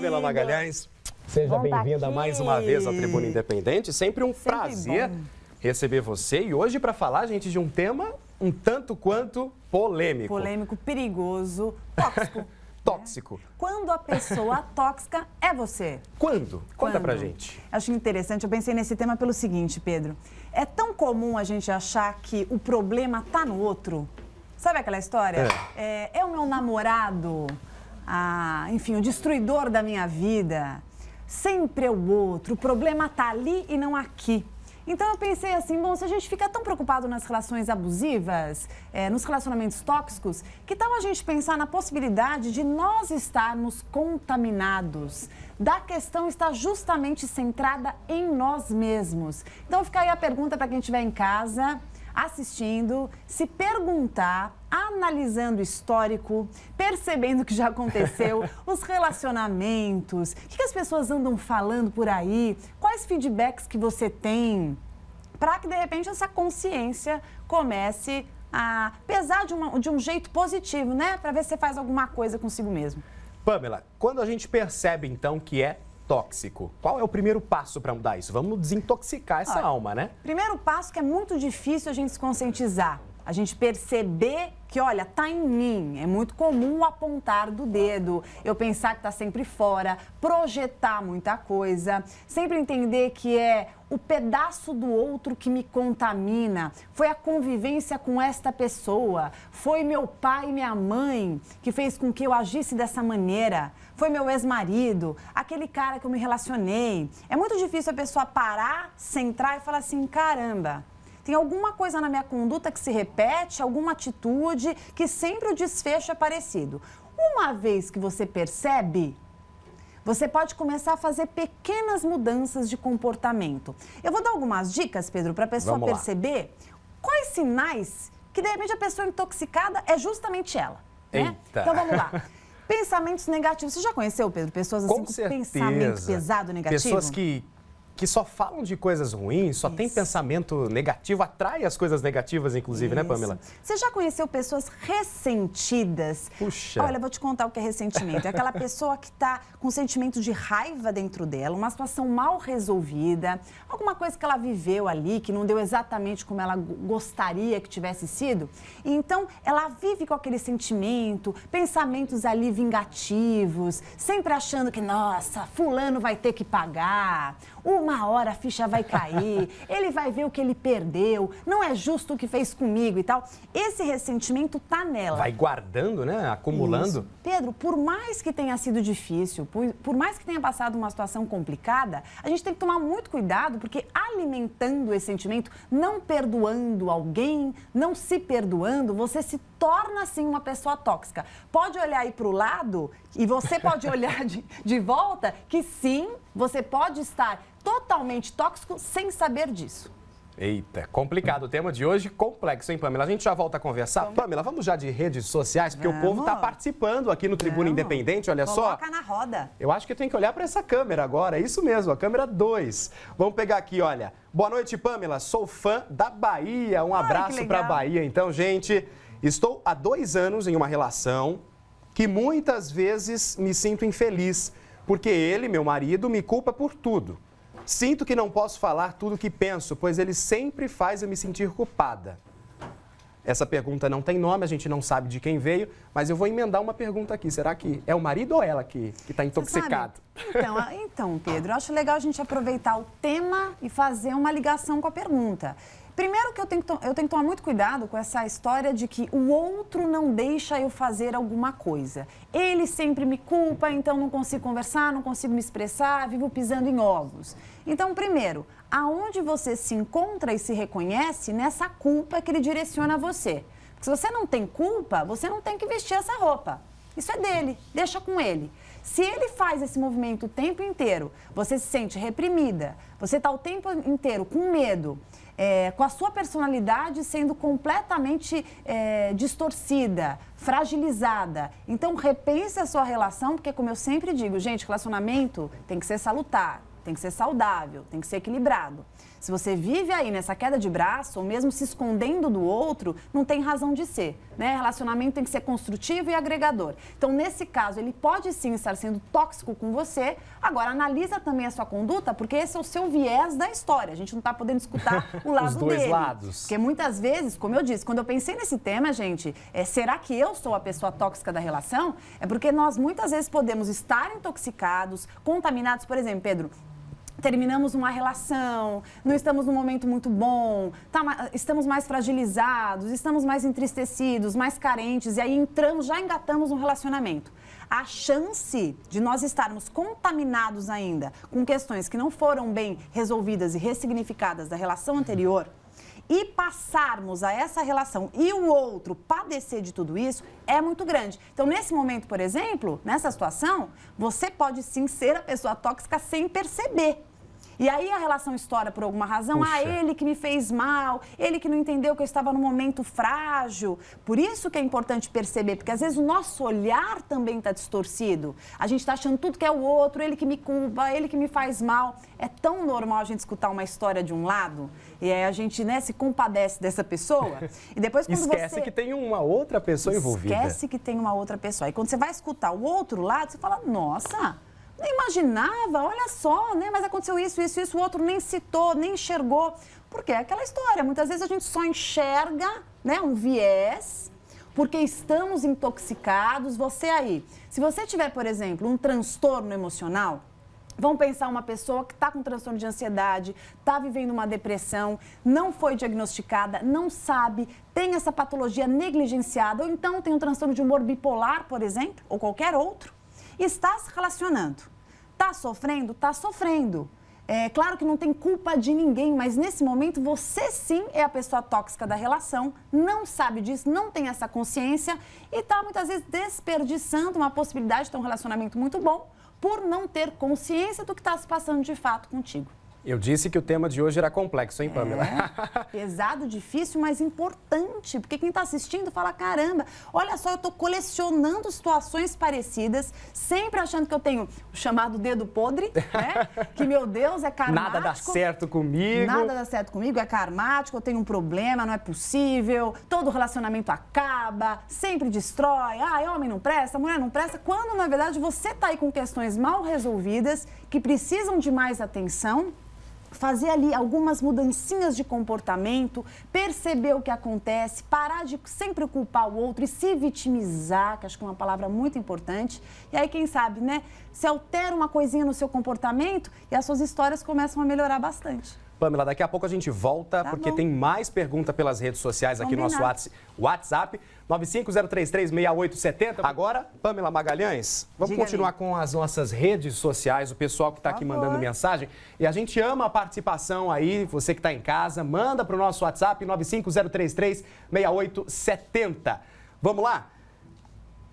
Pamela Magalhães, seja bem-vinda mais uma vez à Tribuna Independente. Sempre um prazer receber você. E hoje para falar, gente, de um tema um tanto quanto polêmico. Polêmico, perigoso, tóxico. Tóxico. Quando a pessoa tóxica é você? Quando? Conta pra gente. Acho interessante, eu pensei nesse tema pelo seguinte, Pedro. É tão comum a gente achar que o problema tá no outro. Sabe aquela história? É o meu namorado, enfim, o destruidor da minha vida. Sempre é o outro, o problema tá ali e não aqui. Então eu pensei assim, bom, se a gente fica tão preocupado nas relações abusivas, nos relacionamentos tóxicos, que tal a gente pensar na possibilidade de nós estarmos contaminados? Da questão está justamente centrada em nós mesmos. Então fica aí a pergunta para quem estiver em casa, assistindo, se perguntar, analisando o histórico, percebendo o que já aconteceu, os relacionamentos, o que as pessoas andam falando por aí, quais feedbacks que você tem, para que de repente essa consciência comece a pesar de um jeito positivo, né? Para ver se você faz alguma coisa consigo mesmo. Pamela, quando a gente percebe então que é tóxico, qual é o primeiro passo para mudar isso? Vamos desintoxicar essa alma, né? Primeiro passo que é muito difícil a gente se conscientizar, a gente perceber que, olha, tá em mim. É muito comum apontar do dedo, eu pensar que tá sempre fora, projetar muita coisa, sempre entender que é o pedaço do outro que me contamina, foi a convivência com esta pessoa, foi meu pai e minha mãe que fez com que eu agisse dessa maneira, foi meu ex-marido, aquele cara que eu me relacionei. É muito difícil a pessoa parar, centrar e falar assim, caramba, tem alguma coisa na minha conduta que se repete, alguma atitude que sempre o desfecho é parecido. Uma vez que você percebe, você pode começar a fazer pequenas mudanças de comportamento. Eu vou dar algumas dicas, Pedro, para a pessoa perceber quais sinais que, de repente, a pessoa intoxicada é justamente ela. Né? Então, vamos lá. Pensamentos negativos. Você já conheceu, Pedro, pessoas assim com pensamento pesado, negativo? Pessoas que só falam de coisas ruins, só tem pensamento negativo, atrai as coisas negativas, inclusive, né, Pamela? Você já conheceu pessoas ressentidas? Puxa. Olha, vou te contar o que é ressentimento. É aquela pessoa que está com sentimento de raiva dentro dela, uma situação mal resolvida, alguma coisa que ela viveu ali, que não deu exatamente como ela gostaria que tivesse sido. E então, ela vive com aquele sentimento, pensamentos ali vingativos, sempre achando que, nossa, fulano vai ter que pagar, uma hora a ficha vai cair, ele vai ver o que ele perdeu, não é justo o que fez comigo e tal. Esse ressentimento tá nela. Vai guardando, né? Acumulando. Isso. Pedro, por mais que tenha sido difícil, por mais que tenha passado uma situação complicada, a gente tem que tomar muito cuidado, porque alimentando esse sentimento, não perdoando alguém, não se perdoando, você se torna, assim, uma pessoa tóxica. Pode olhar aí para o lado e você pode olhar de volta que sim, você pode estar totalmente tóxico sem saber disso. Eita, complicado o tema de hoje, complexo, hein, Pamela? A gente já volta a conversar. Pamela, vamos já de redes sociais, porque o povo está participando aqui no Tribuna Independente, olha só. Coloca na roda. Eu acho que eu tenho que olhar para essa câmera agora, é isso mesmo, a câmera 2. Vamos pegar aqui, olha. Boa noite, Pamela, sou fã da Bahia, um abraço para a Bahia. Então, gente, estou há 2 anos em uma relação que muitas vezes me sinto infeliz, porque ele, meu marido, me culpa por tudo. Sinto que não posso falar tudo o que penso, pois ele sempre faz eu me sentir culpada. Essa pergunta não tem nome, a gente não sabe de quem veio, mas eu vou emendar uma pergunta aqui. Será que é o marido ou ela que está intoxicado? Então, Pedro, eu acho legal a gente aproveitar o tema e fazer uma ligação com a pergunta. Primeiro que eu tenho que tomar muito cuidado com essa história de que o outro não deixa eu fazer alguma coisa. Ele sempre me culpa, então não consigo conversar, não consigo me expressar, vivo pisando em ovos. Então, primeiro, aonde você se encontra e se reconhece nessa culpa que ele direciona a você. Porque se você não tem culpa, você não tem que vestir essa roupa. Isso é dele, deixa com ele. Se ele faz esse movimento o tempo inteiro, você se sente reprimida, você está o tempo inteiro com medo, com a sua personalidade sendo completamente distorcida, fragilizada. Então, repense a sua relação, porque, como eu sempre digo, gente, relacionamento tem que ser salutar, tem que ser saudável, tem que ser equilibrado. Se você vive aí nessa queda de braço, ou mesmo se escondendo do outro, não tem razão de ser, né? Relacionamento tem que ser construtivo e agregador. Então, nesse caso, ele pode sim estar sendo tóxico com você. Agora, analisa também a sua conduta, porque esse é o seu viés da história. A gente não está podendo escutar o lado Os dois dele. lados. Porque muitas vezes, como eu disse, quando eu pensei nesse tema, gente, será que eu sou a pessoa tóxica da relação? É porque nós muitas vezes podemos estar intoxicados, contaminados, por exemplo, Pedro, terminamos uma relação, não estamos num momento muito bom, estamos mais fragilizados, estamos mais entristecidos, mais carentes, e aí já engatamos um relacionamento. A chance de nós estarmos contaminados ainda com questões que não foram bem resolvidas e ressignificadas da relação anterior e passarmos a essa relação e o outro padecer de tudo isso é muito grande. Então, nesse momento, por exemplo, nessa situação, você pode sim ser a pessoa tóxica sem perceber. E aí a relação estoura por alguma razão. Puxa. Ele que me fez mal, ele que não entendeu que eu estava num momento frágil. Por isso que é importante perceber, porque às vezes o nosso olhar também está distorcido. A gente está achando tudo que é o outro, ele que me culpa, ele que me faz mal. É tão normal a gente escutar uma história de um lado, e aí a gente, né, se compadece dessa pessoa. E depois quando Esquece que tem uma outra pessoa envolvida. Esquece que tem uma outra pessoa. E quando você vai escutar o outro lado, você fala, nossa, nem imaginava, olha só, né? Mas aconteceu isso, o outro nem citou, nem enxergou. Porque é aquela história, muitas vezes a gente só enxerga, né, um viés, porque estamos intoxicados. Você aí, se você tiver, por exemplo, um transtorno emocional, vamos pensar uma pessoa que está com transtorno de ansiedade, está vivendo uma depressão, não foi diagnosticada, não sabe, tem essa patologia negligenciada, ou então tem um transtorno de humor bipolar, por exemplo, ou qualquer outro, e está se relacionando. Está sofrendo? Está sofrendo. É claro que não tem culpa de ninguém, mas nesse momento você sim é a pessoa tóxica da relação, não sabe disso, não tem essa consciência e está muitas vezes desperdiçando uma possibilidade de ter um relacionamento muito bom por não ter consciência do que está se passando de fato contigo. Eu disse que o tema de hoje era complexo, hein, Pamela? Pesado, difícil, mas importante, porque quem está assistindo fala, caramba, olha só, eu estou colecionando situações parecidas, sempre achando que eu tenho o chamado dedo podre, né? Que, meu Deus, é karmático. Nada dá certo comigo. Nada dá certo comigo, é karmático, eu tenho um problema, não é possível, todo relacionamento acaba, sempre destrói, homem não presta, mulher não presta, quando, na verdade, você está aí com questões mal resolvidas, que precisam de mais atenção, fazer ali algumas mudancinhas de comportamento, perceber o que acontece, parar de sempre culpar o outro e se vitimizar, que acho que é uma palavra muito importante. E aí, quem sabe, né, se altera uma coisinha no seu comportamento e as suas histórias começam a melhorar bastante. Pamela, daqui a pouco a gente volta, porque tem mais pergunta pelas redes sociais aqui no nosso WhatsApp, 950336870. Agora, Pamela Magalhães, vamos continuar com as nossas redes sociais, o pessoal que está aqui mandando mensagem. E a gente ama a participação aí, você que está em casa, manda para o nosso WhatsApp, 950336870. Vamos lá?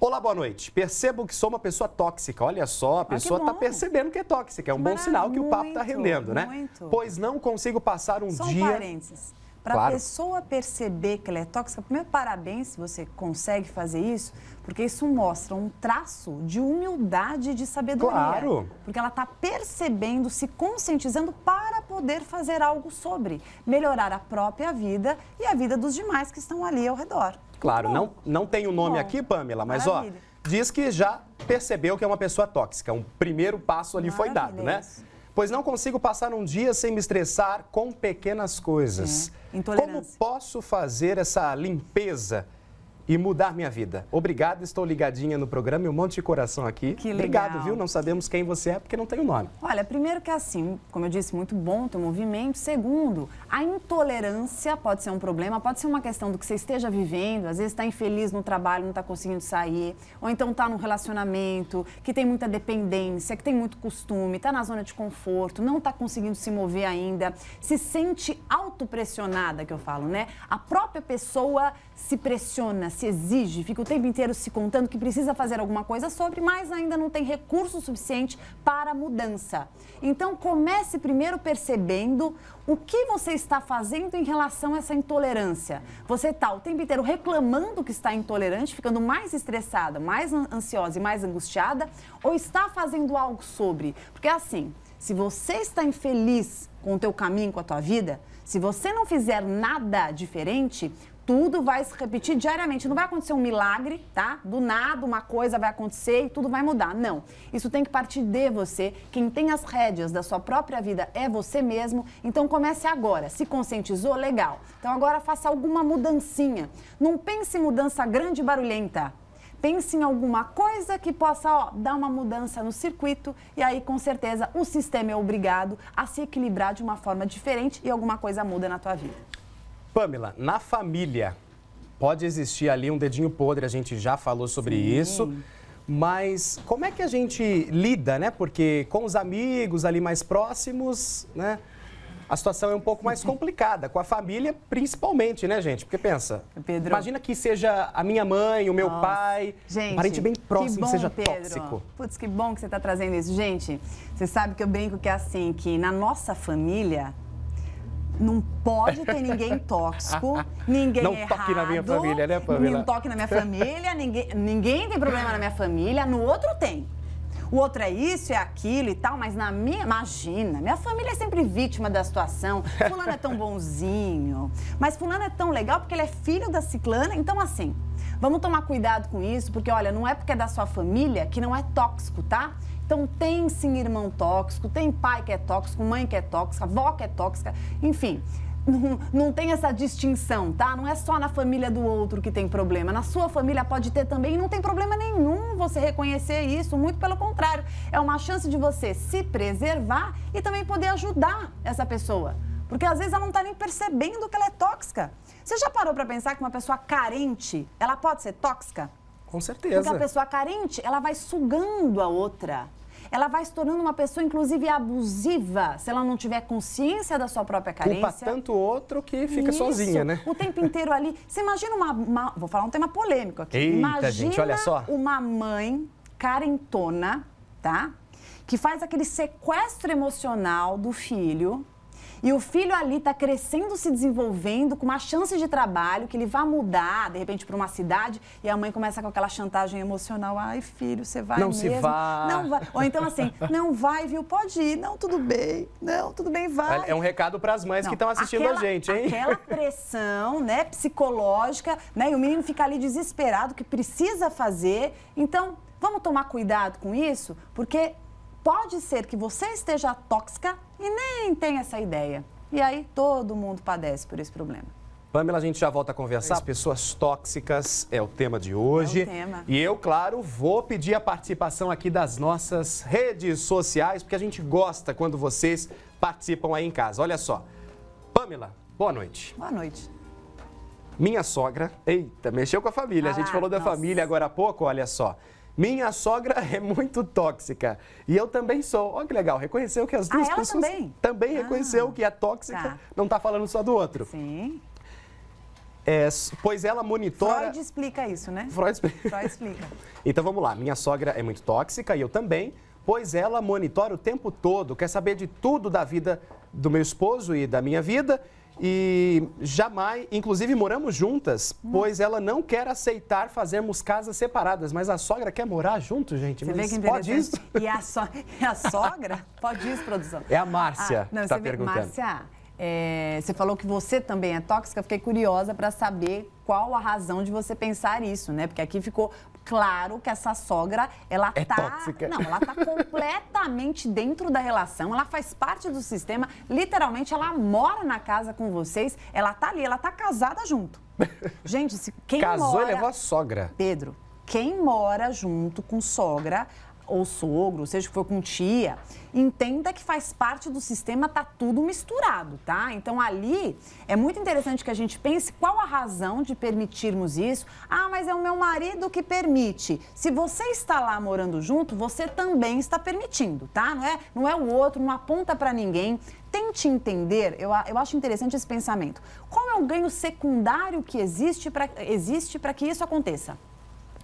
Olá, boa noite. Percebo que sou uma pessoa tóxica. Olha só, a pessoa está percebendo que é tóxica. É um bom sinal que o papo está rendendo, né? Muito. Pois não consigo passar um Só dia... um parênteses. Para a pessoa perceber que ela é tóxica, primeiro, parabéns se você consegue fazer isso, porque isso mostra um traço de humildade e de sabedoria. Claro. Porque ela está percebendo, se conscientizando para poder fazer algo sobre, melhorar a própria vida e a vida dos demais que estão ali ao redor. Claro, não tem o nome aqui, Pamela, mas Maravilha. Diz que já percebeu que é uma pessoa tóxica. Um primeiro passo ali foi dado, né? Pois não consigo passar um dia sem me estressar com pequenas coisas. Intolerância. Como posso fazer essa limpeza e mudar minha vida? Obrigado, estou ligadinha no programa e um monte de coração aqui. Que legal. Obrigado, viu? Não sabemos quem você é porque não tem o nome. Olha, primeiro que assim, como eu disse, muito bom ter um movimento. Segundo, a intolerância pode ser um problema, pode ser uma questão do que você esteja vivendo. Às vezes está infeliz no trabalho, não está conseguindo sair. Ou então está num relacionamento que tem muita dependência, que tem muito costume, está na zona de conforto, não está conseguindo se mover ainda. Se sente autopressionada, que eu falo, né? A própria pessoa se pressiona, se exige, fica o tempo inteiro se contando que precisa fazer alguma coisa sobre, mas ainda não tem recurso suficiente para a mudança. Então, comece primeiro percebendo o que você está fazendo em relação a essa intolerância. Você está o tempo inteiro reclamando que está intolerante, ficando mais estressada, mais ansiosa e mais angustiada, ou está fazendo algo sobre? Porque assim, Se você está infeliz com o teu caminho, com a tua vida, se você não fizer nada diferente, tudo vai se repetir diariamente. Não vai acontecer um milagre, tá? Do nada uma coisa vai acontecer e tudo vai mudar. Não. Isso tem que partir de você. Quem tem as rédeas da sua própria vida é você mesmo. Então comece agora. Se conscientizou? Legal. Então agora faça alguma mudancinha. Não pense em mudança grande e barulhenta. Pense em alguma coisa que possa dar uma mudança no circuito e aí, com certeza, o sistema é obrigado a se equilibrar de uma forma diferente e alguma coisa muda na tua vida. Pamela, na família pode existir ali um dedinho podre, a gente já falou sobre isso, mas como é que a gente lida, né? Porque com os amigos ali mais próximos, né? A situação é um pouco mais complicada, com a família principalmente, né, gente? Porque pensa, Pedro, imagina que seja a minha mãe, o meu pai, gente, um parente bem próximo, que bom, seja Pedro. tóxico. Putz, que bom que você está trazendo isso. Gente, você sabe que eu brinco que é assim, que na nossa família não pode ter ninguém tóxico, ninguém não errado. Não toque na minha família, né, Pamela? Não toque na minha família, ninguém tem problema na minha família, no outro tem. O outro é isso, é aquilo e tal, mas na minha, imagina, minha família é sempre vítima da situação. Fulano é tão bonzinho, mas fulano é tão legal porque ele é filho da ciclana. Então, assim, vamos tomar cuidado com isso, porque, olha, não é porque é da sua família que não é tóxico, tá? Então, tem sim irmão tóxico, tem pai que é tóxico, mãe que é tóxica, avó que é tóxica, enfim. Não tem essa distinção, tá? Não é só na família do outro que tem problema. Na sua família pode ter também e não tem problema nenhum você reconhecer isso. Muito pelo contrário. É uma chance de você se preservar e também poder ajudar essa pessoa. Porque às vezes ela não tá nem percebendo que ela é tóxica. Você já parou para pensar que uma pessoa carente, ela pode ser tóxica? Com certeza. Porque a pessoa carente, ela vai sugando a outra. Ela vai se tornando uma pessoa, inclusive, abusiva, se ela não tiver consciência da sua própria carência. Culpa tanto o outro que fica sozinha, né? O tempo inteiro ali. Você imagina vou falar um tema polêmico aqui. Eita, imagina gente, olha só. Uma mãe carentona, tá? Que faz aquele sequestro emocional do filho. E o filho ali está crescendo, se desenvolvendo, com uma chance de trabalho, que ele vai mudar, de repente, para uma cidade, e a mãe começa com aquela chantagem emocional. Ai, filho, você vai não mesmo? Se vá. Não vai. Ou então assim, não vai, viu? Pode ir. Não, tudo bem. Não, tudo bem, vai. É um recado para as mães que estão assistindo a gente, hein? Aquela pressão, né, psicológica, né? E o menino fica ali desesperado, que precisa fazer. Então, vamos tomar cuidado com isso, porque pode ser que você esteja tóxica e nem tenha essa ideia. E aí todo mundo padece por esse problema. Pamela, a gente já volta a conversar. As pessoas tóxicas é o tema de hoje. É o tema. E eu, claro, vou pedir a participação aqui das nossas redes sociais, porque a gente gosta quando vocês participam aí em casa. Olha só. Pamela, boa noite. Boa noite. Minha sogra, eita, mexeu com a família. A gente falou da família agora há pouco, olha só. Minha sogra é muito tóxica e eu também sou. Olha que legal, reconheceu que as duas ela pessoas também reconheceu que é tóxica, não está falando só do outro. Sim. Pois ela monitora... Freud explica isso, né? Freud explica. Então vamos lá, minha sogra é muito tóxica e eu também, pois ela monitora o tempo todo, quer saber de tudo da vida do meu esposo e da minha vida. E jamais, inclusive moramos juntas, pois ela não quer aceitar fazermos casas separadas, mas a sogra quer morar junto, gente. Você mas vê que pode isso? E a sogra? Pode isso, produção? É a Márcia que está perguntando. Márcia, você falou que você também é tóxica, fiquei curiosa para saber qual a razão de você pensar isso, né? Porque aqui ficou claro que essa sogra, ela tóxica. Não, ela tá completamente dentro da relação, ela faz parte do sistema, literalmente ela mora na casa com vocês, ela tá ali, ela tá casada junto. Gente, quem casou mora... e levou a sogra. Pedro, quem mora junto com sogra ou sogro, seja que for com tia, entenda que faz parte do sistema, tá tudo misturado, tá? Então ali é muito interessante que a gente pense qual a razão de permitirmos isso. Ah, mas é o meu marido que permite. Se você está lá morando junto, você também está permitindo, tá? Não é o outro, não aponta para ninguém. Tente entender, eu acho interessante esse pensamento. Qual é o ganho secundário que existe para que isso aconteça?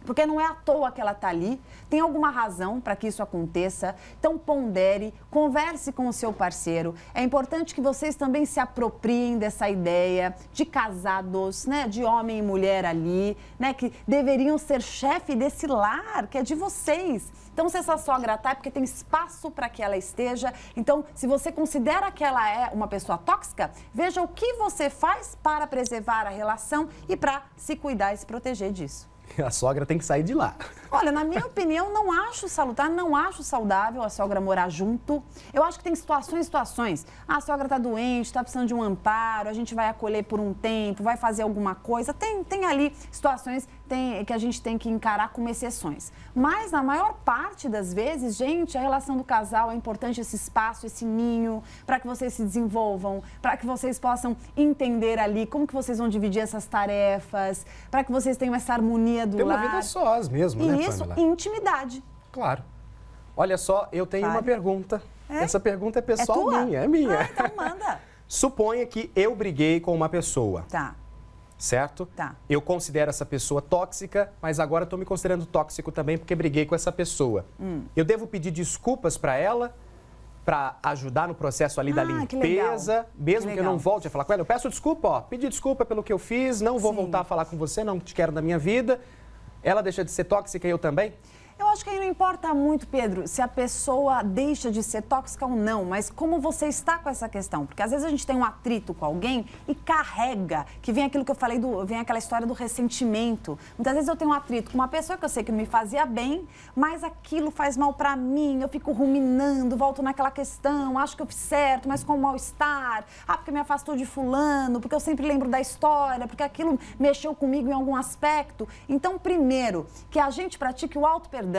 Porque não é à toa que ela está ali, tem alguma razão para que isso aconteça. Então pondere, converse com o seu parceiro. É importante que vocês também se apropriem dessa ideia de casados, né, de homem e mulher ali, né, que deveriam ser chefe desse lar, que é de vocês. Então, se essa sogra está, é porque tem espaço para que ela esteja. Então, se você considera que ela é uma pessoa tóxica, veja o que você faz para preservar a relação e para se cuidar e se proteger disso. A sogra tem que sair de lá. Olha, na minha opinião, não acho salutar, não acho saudável a sogra morar junto. Eu acho que tem situações. A sogra está doente, está precisando de um amparo, a gente vai acolher por um tempo, vai fazer alguma coisa. Tem ali situações que a gente tem que encarar como exceções. Mas, na maior parte das vezes, gente, a relação do casal é importante, esse espaço, esse ninho, para que vocês se desenvolvam, para que vocês possam entender ali como que vocês vão dividir essas tarefas, para que vocês tenham essa harmonia do lar. Tem uma vida sós mesmo, né, Isso, Pamela? intimidade. Claro. Olha só, eu tenho uma pergunta. É? Essa pergunta é pessoal tua? minha, é minha. Ah, então manda. Suponha que eu briguei com uma pessoa. Tá. Certo? Tá. Eu considero essa pessoa tóxica, mas agora estou me considerando tóxico também porque briguei com essa pessoa. Eu devo pedir desculpas para ela, para ajudar no processo ali da limpeza, mesmo que eu não volte a falar com ela? Eu peço desculpa, ó, pedir desculpa pelo que eu fiz, não vou voltar a falar com você, não te quero na minha vida. Ela deixa de ser tóxica e eu também? Eu acho que aí não importa muito, Pedro, se a pessoa deixa de ser tóxica ou não, mas como você está com essa questão. Porque às vezes a gente tem um atrito com alguém e carrega, que vem aquilo que eu falei, vem aquela história do ressentimento. Muitas vezes eu tenho um atrito com uma pessoa que eu sei que me fazia bem, mas aquilo faz mal pra mim, eu fico ruminando, volto naquela questão, acho que eu fiz certo, mas com mal-estar. Ah, porque me afastou de fulano, porque eu sempre lembro da história, porque aquilo mexeu comigo em algum aspecto. Então, primeiro, que a gente pratique o auto-perdão,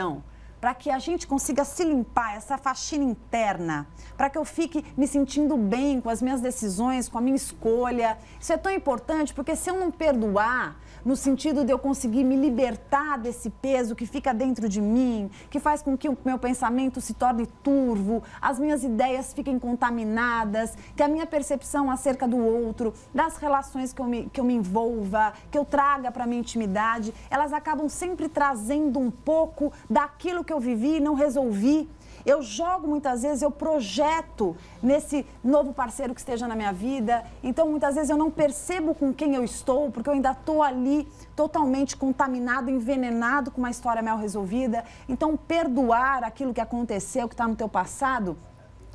para que a gente consiga se limpar, essa faxina interna, para que eu fique me sentindo bem com as minhas decisões, com a minha escolha. Isso é tão importante, porque se eu não perdoar, no sentido de eu conseguir me libertar desse peso que fica dentro de mim, que faz com que o meu pensamento se torne turvo, as minhas ideias fiquem contaminadas, que a minha percepção acerca do outro, das relações que eu me envolva, que eu traga para a minha intimidade, elas acabam sempre trazendo um pouco daquilo que eu vivi e não resolvi. Eu jogo muitas vezes, eu projeto nesse novo parceiro que esteja na minha vida. Então, muitas vezes eu não percebo com quem eu estou, porque eu ainda estou ali totalmente contaminado, envenenado com uma história mal resolvida. Então, perdoar aquilo que aconteceu, que está no teu passado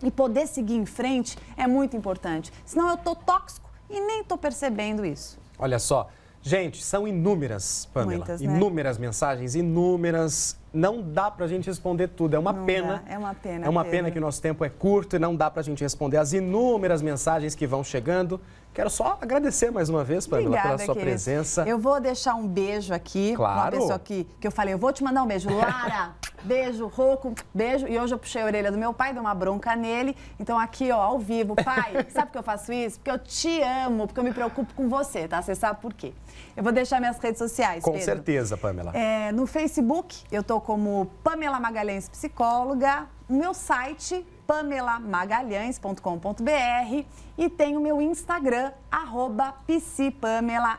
e poder seguir em frente é muito importante. Senão eu estou tóxico e nem estou percebendo isso. Olha só. Gente, são inúmeras, Pamela. Muitas, né? Inúmeras mensagens, inúmeras. Não dá pra gente responder tudo. É uma pena. É uma pena. É uma Pedro. pena que o nosso tempo é curto e não dá pra gente responder as inúmeras mensagens que vão chegando. Quero só agradecer mais uma vez, Pamela, Obrigada, pela sua querido. presença. Eu vou deixar um beijo aqui para uma pessoa que eu falei, eu vou te mandar um beijo. Lara, beijo, Rocco, beijo. E hoje eu puxei a orelha do meu pai, dei uma bronca nele. Então aqui, ó, ao vivo. Pai, sabe por que eu faço isso? Porque eu te amo, porque eu me preocupo com você, tá? Você sabe por quê. Eu vou deixar minhas redes sociais, Com Pedro. certeza, Pamela. No Facebook, eu tô como Pamela Magalhães Psicóloga. O meu site, pamelamagalhães.com.br, e tem o meu Instagram, @psipamela,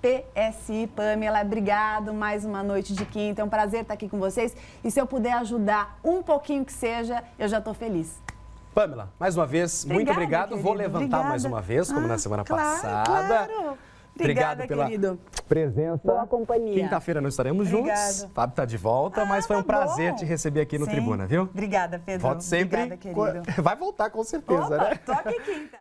@psipamela. Obrigado, mais uma noite de quinta, é um prazer estar aqui com vocês. E se eu puder ajudar um pouquinho que seja, eu já estou feliz. Pamela, mais uma vez, muito obrigado. Querido. Vou levantar mais uma vez, como na semana passada. Claro. Obrigado pela presença. Boa companhia. Quinta-feira nós estaremos juntos. Fábio está de volta, mas foi um prazer te receber aqui no Tribuna, viu? Obrigada, Pedro. Volte sempre. Obrigada, querido. Vai voltar com certeza, Opa, né? tô aqui quinta.